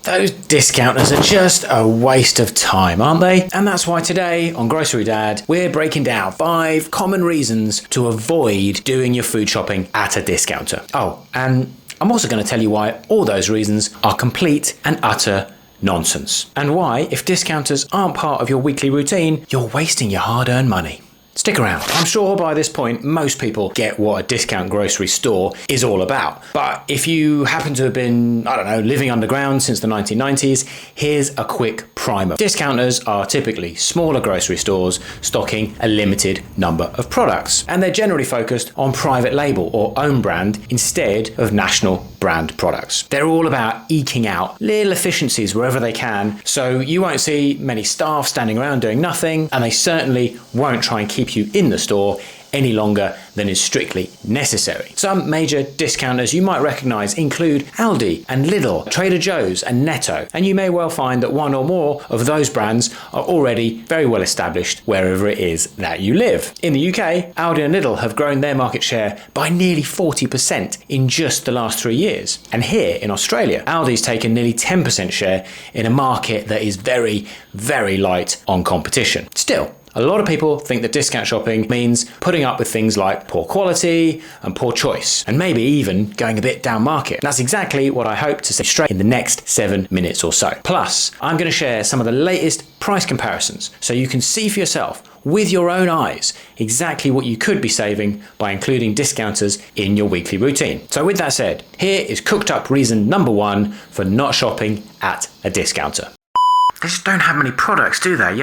Those discounters are just a waste of time, aren't they? And that's why today on Grocery Dad, we're breaking down 5 common reasons to avoid doing your food shopping at a discounter. Oh, and I'm also going to tell you why all those reasons are complete and utter nonsense. And why, if discounters aren't part of your weekly routine, you're wasting your hard-earned money. Stick around. I'm sure by this point, most people get what a discount grocery store is all about. But if you happen to have been, living underground since the 1990s, here's a quick primer. Discounters are typically smaller grocery stores stocking a limited number of products. And they're generally focused on private label or own brand instead of national brand products. They're all about eking out little efficiencies wherever they can, so you won't see many staff standing around doing nothing, and they certainly won't try and keep you in the store any longer than is strictly necessary. Some major discounters you might recognise include Aldi and Lidl, Trader Joe's and Netto, and you may well find that one or more of those brands are already very well established wherever it is that you live. In the UK, Aldi and Lidl have grown their market share by nearly 40% in just the last 3 years. And here in Australia, Aldi's taken nearly 10% share in a market that is very, very light on competition. Still, a lot of people think that discount shopping means putting up with things like poor quality and poor choice, and maybe even going a bit down market. And that's exactly what I hope to say straight in the next 7 minutes or so. Plus, I'm going to share some of the latest price comparisons so you can see for yourself with your own eyes exactly what you could be saving by including discounters in your weekly routine. So with that said, here is cooked up reason number 1 for not shopping at a discounter. They just don't have many products, do they?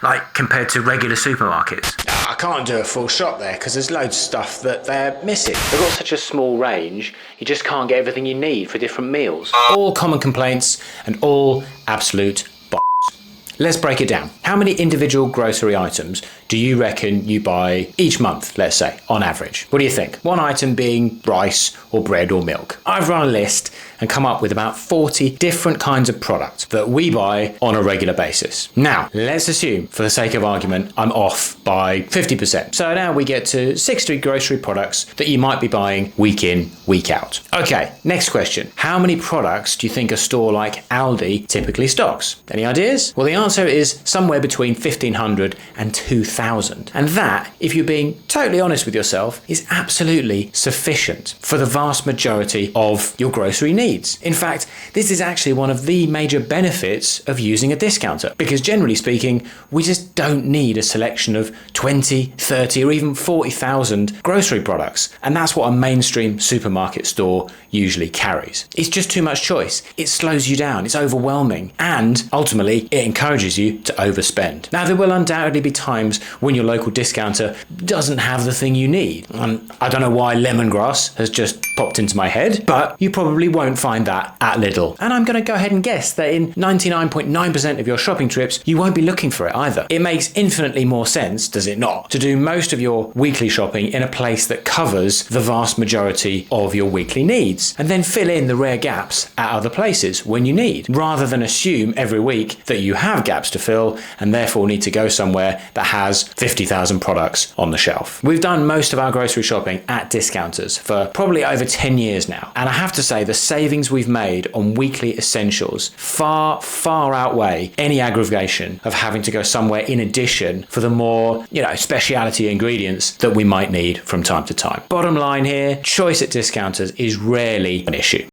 Like compared to regular supermarkets. I can't do a full shop there because there's loads of stuff that they're missing. They've got such a small range, you just can't get everything you need for different meals. All common complaints and all absolute bollocks. Let's break it down. How many individual grocery items do you reckon you buy each month, let's say, on average? What do you think? One item being rice or bread or milk. I've run a list and come up with about 40 different kinds of products that we buy on a regular basis. Now, let's assume, for the sake of argument, I'm off by 50%. So now we get to 60 grocery products that you might be buying week in, week out. Okay, next question. How many products do you think a store like Aldi typically stocks? Any ideas? Well, the answer is somewhere between 1,500 and 2,000. And that, if you're being totally honest with yourself, is absolutely sufficient for the vast majority of your grocery needs. In fact, this is actually one of the major benefits of using a discounter, because generally speaking, we just don't need a selection of 20, 30 or even 40,000 grocery products. And that's what a mainstream supermarket store usually carries. It's just too much choice. It slows you down. It's overwhelming. And ultimately, it encourages you to overspend. Now, there will undoubtedly be times when your local discounter doesn't have the thing you need. And I don't know why lemongrass has just popped into my head, but you probably won't find that at Lidl. And I'm going to go ahead and guess that in 99.9% of your shopping trips, you won't be looking for it either. It makes infinitely more sense, does it not, to do most of your weekly shopping in a place that covers the vast majority of your weekly needs, and then fill in the rare gaps at other places when you need, rather than assume every week that you have gaps to fill and therefore need to go somewhere that has 50,000 products on the shelf. We've done most of our grocery shopping at discounters for probably over 10 years now, and I have to say the savings we've made on weekly essentials far, far outweigh any aggravation of having to go somewhere in addition for the more, specialty ingredients that we might need from time to time. Bottom line here, choice at discounters is rarely an issue.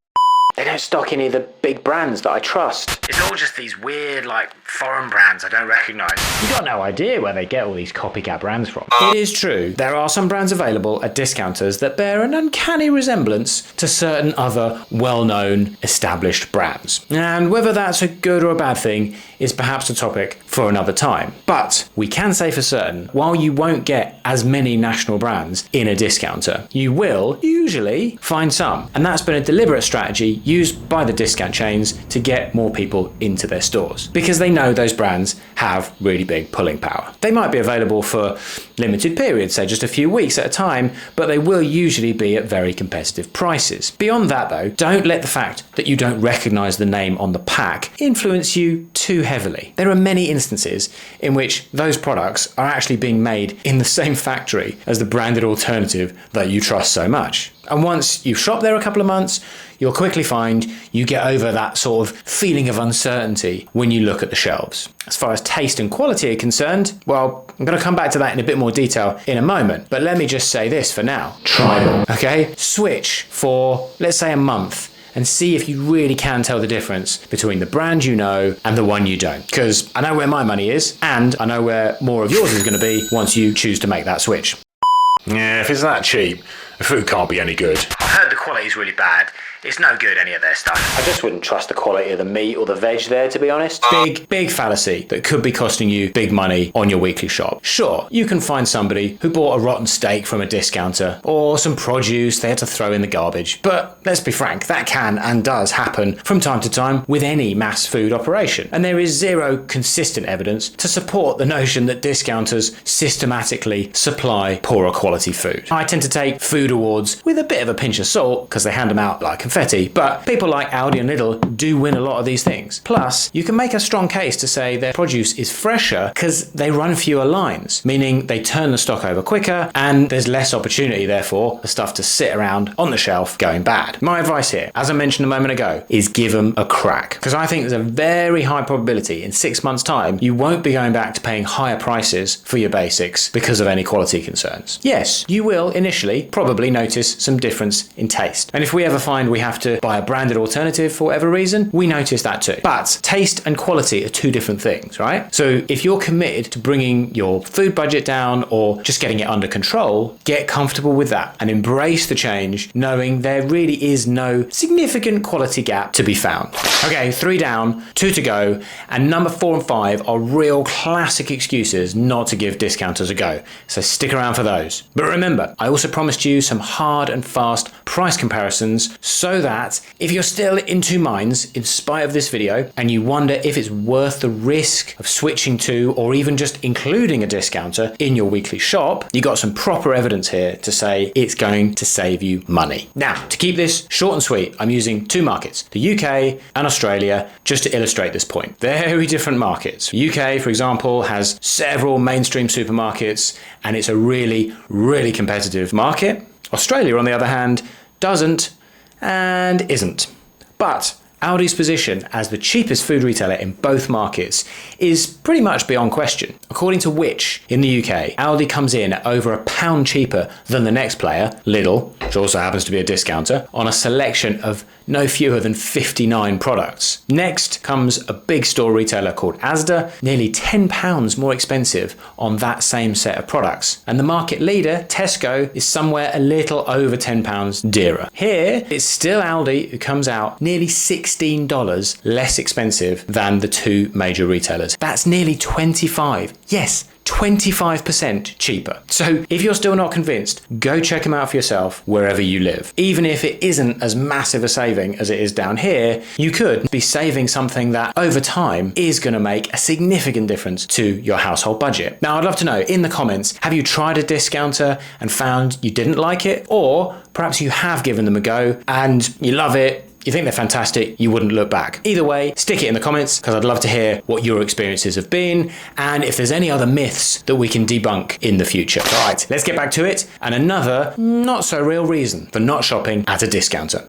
They don't stock any of the big brands that I trust. It's all just these weird, foreign brands I don't recognise. You got no idea where they get all these copycat brands from. It is true, there are some brands available at discounters that bear an uncanny resemblance to certain other well-known established brands. And whether that's a good or a bad thing is perhaps a topic for another time. But we can say for certain, while you won't get as many national brands in a discounter, you will usually find some. And that's been a deliberate strategy used by the discount chains to get more people into their stores, because they know those brands have really big pulling power. They might be available for limited periods, say just a few weeks at a time, but they will usually be at very competitive prices. Beyond that though, don't let the fact that you don't recognise the name on the pack influence you too heavily. There are many instances in which those products are actually being made in the same factory as the branded alternative that you trust so much. And once you've shopped there a couple of months, you'll quickly find you get over that sort of feeling of uncertainty when you look at the shelves. As far as taste and quality are concerned, well, I'm going to come back to that in a bit more detail in a moment, but let me just say this for now. Try them, okay? Switch for, let's say, a month and see if you really can tell the difference between the brand you know and the one you don't. Because I know where my money is, and I know where more of yours is going to be once you choose to make that switch. Yeah, if it's that cheap, the food can't be any good. I've heard the quality's really bad. It's no good, any of their stuff. I just wouldn't trust the quality of the meat or the veg there, to be honest. Big fallacy that could be costing you big money on your weekly shop. Sure, you can find somebody who bought a rotten steak from a discounter or some produce they had to throw in the garbage. But let's be frank, that can and does happen from time to time with any mass food operation. And there is zero consistent evidence to support the notion that discounters systematically supply poorer quality food. I tend to take food awards with a bit of a pinch of salt because they hand them out like confetti, but people like Aldi and Lidl do win a lot of these things. Plus, you can make a strong case to say their produce is fresher because they run fewer lines, meaning they turn the stock over quicker and there's less opportunity, therefore, for stuff to sit around on the shelf going bad. My advice here, as I mentioned a moment ago, is give them a crack, because I think there's a very high probability in 6 months' time you won't be going back to paying higher prices for your basics because of any quality concerns. Yes, you will initially probably notice some difference in taste, and if we ever find we have to buy a branded alternative for whatever reason, we notice that too. But taste and quality are two different things, right? So if you're committed to bringing your food budget down or just getting it under control, get comfortable with that and embrace the change, knowing there really is no significant quality gap to be found. Okay, 3 down, 2 to go, and number 4 and 5 are real classic excuses not to give discounters a go. So stick around for those. But remember, I also promised you some hard and fast price comparisons so that if you're still in two minds in spite of this video and you wonder if it's worth the risk of switching to or even just including a discounter in your weekly shop, you got some proper evidence here to say it's going to save you money. Now, to keep this short and sweet, I'm using 2 markets, the UK and Australia, just to illustrate this point. Very different markets. The UK, for example, has several mainstream supermarkets and it's a really, really competitive market. Australia, on the other hand, doesn't and isn't. But Aldi's position as the cheapest food retailer in both markets is pretty much beyond question. According to Which, in the UK, Aldi comes in at over £1 cheaper than the next player, Lidl, which also happens to be a discounter, on a selection of no fewer than 59 products. Next comes a big store retailer called Asda, nearly £10 more expensive on that same set of products. And the market leader, Tesco, is somewhere a little over £10 dearer. Here, it's still Aldi who comes out nearly $16 less expensive than the 2 major retailers. That's nearly 25. Yes, 25% cheaper. So if you're still not convinced, go check them out for yourself wherever you live. Even if it isn't as massive a saving as it is down here, you could be saving something that over time is going to make a significant difference to your household budget. Now, I'd love to know in the comments, have you tried a discounter and found you didn't like it? Or perhaps you have given them a go and you love it, you think they're fantastic, you wouldn't look back. Either way, stick it in the comments because I'd love to hear what your experiences have been and if there's any other myths that we can debunk in the future. All right, let's get back to it and another not so real reason for not shopping at a discounter.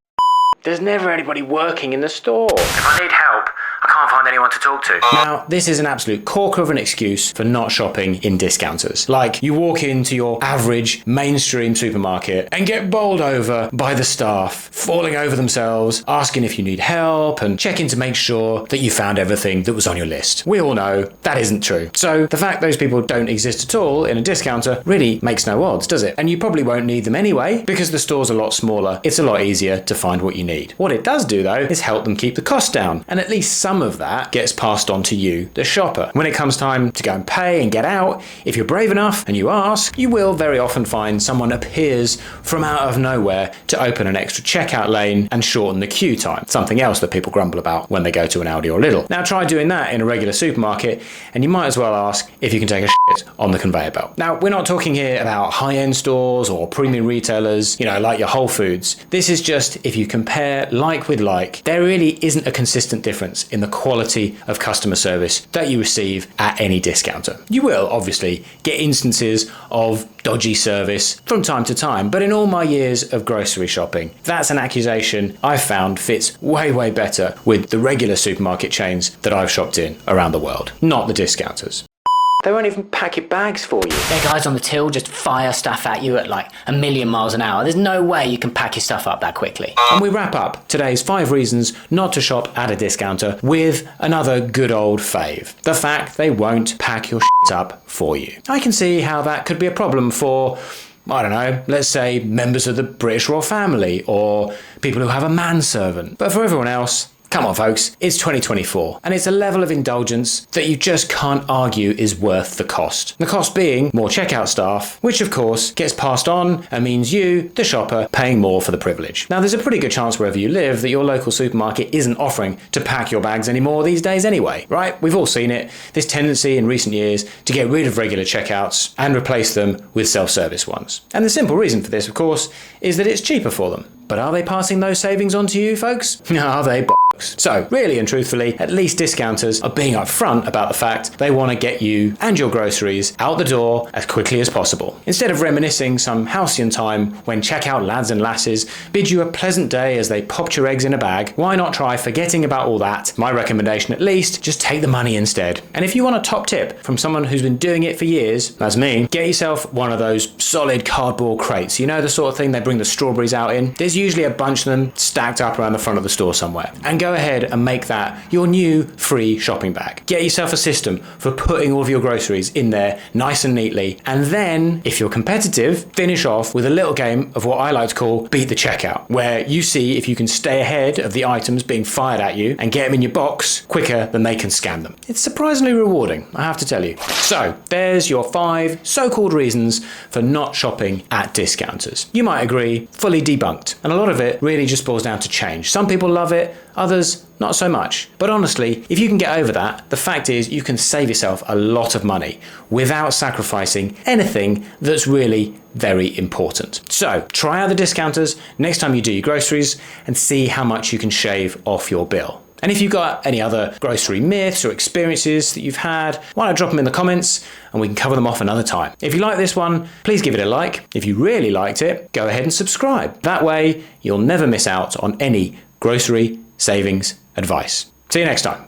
There's never anybody working in the store. If I need help, I can't find anyone to talk to. Now, this is an absolute corker of an excuse for not shopping in discounters. Like, you walk into your average mainstream supermarket and get bowled over by the staff, falling over themselves, asking if you need help and checking to make sure that you found everything that was on your list. We all know that isn't true. So the fact those people don't exist at all in a discounter really makes no odds, does it? And you probably won't need them anyway because the store's a lot smaller. It's a lot easier to find what you need. What it does do, though, is help them keep the cost down, and at least some of that gets passed on to you, the shopper. When it comes time to go and pay and get out, if you're brave enough and you ask, you will very often find someone appears from out of nowhere to open an extra checkout lane and shorten the queue time, something else that people grumble about when they go to an Aldi or Lidl. Now, try doing that in a regular supermarket and you might as well ask if you can take a shit on the conveyor belt. Now, we're not talking here about high-end stores or premium retailers, like your Whole Foods. This is just if you compare like with like, there really isn't a consistent difference in the quality quality of customer service that you receive at any discounter. You will obviously get instances of dodgy service from time to time, but in all my years of grocery shopping, that's an accusation I've found fits way better with the regular supermarket chains that I've shopped in around the world, not the discounters. They won't even pack your bags for you. Their guys on the till just fire stuff at you at like 1,000,000 miles an hour. There's no way you can pack your stuff up that quickly. And we wrap up today's 5 reasons not to shop at a discounter with another good old fave. The fact they won't pack your shit up for you. I can see how that could be a problem for, I don't know, let's say members of the British royal family or people who have a manservant. But for everyone else, come on folks, it's 2024 and it's a level of indulgence that you just can't argue is worth the cost. The cost being more checkout staff, which of course gets passed on and means you, the shopper, paying more for the privilege. Now there's a pretty good chance wherever you live that your local supermarket isn't offering to pack your bags anymore these days anyway, right? We've all seen it, this tendency in recent years to get rid of regular checkouts and replace them with self-service ones. And the simple reason for this, of course, is that it's cheaper for them. But are they passing those savings on to you, folks? Are they bollocks? So, really and truthfully, at least discounters are being upfront about the fact they want to get you and your groceries out the door as quickly as possible. Instead of reminiscing some halcyon time when checkout lads and lasses bid you a pleasant day as they popped your eggs in a bag, why not try forgetting about all that? My recommendation at least, just take the money instead. And if you want a top tip from someone who's been doing it for years, that's me, get yourself one of those solid cardboard crates. You know the sort of thing they bring the strawberries out in? There's usually a bunch of them stacked up around the front of the store somewhere. And go ahead and make that your new free shopping bag. Get yourself a system for putting all of your groceries in there nice and neatly. And then, if you're competitive, finish off with a little game of what I like to call Beat the Checkout, where you see if you can stay ahead of the items being fired at you and get them in your box quicker than they can scan them. It's surprisingly rewarding, I have to tell you. So, there's your 5 so-called reasons for not shopping at discounters. You might agree, fully debunked. And a lot of it really just boils down to change. Some people love it, others not so much. But honestly, if you can get over that, the fact is you can save yourself a lot of money without sacrificing anything that's really very important. So try out the discounters next time you do your groceries and see how much you can shave off your bill. And if you've got any other grocery myths or experiences that you've had, why not drop them in the comments and we can cover them off another time. If you like this one, please give it a like. If you really liked it, go ahead and subscribe. That way, you'll never miss out on any grocery savings advice. See you next time.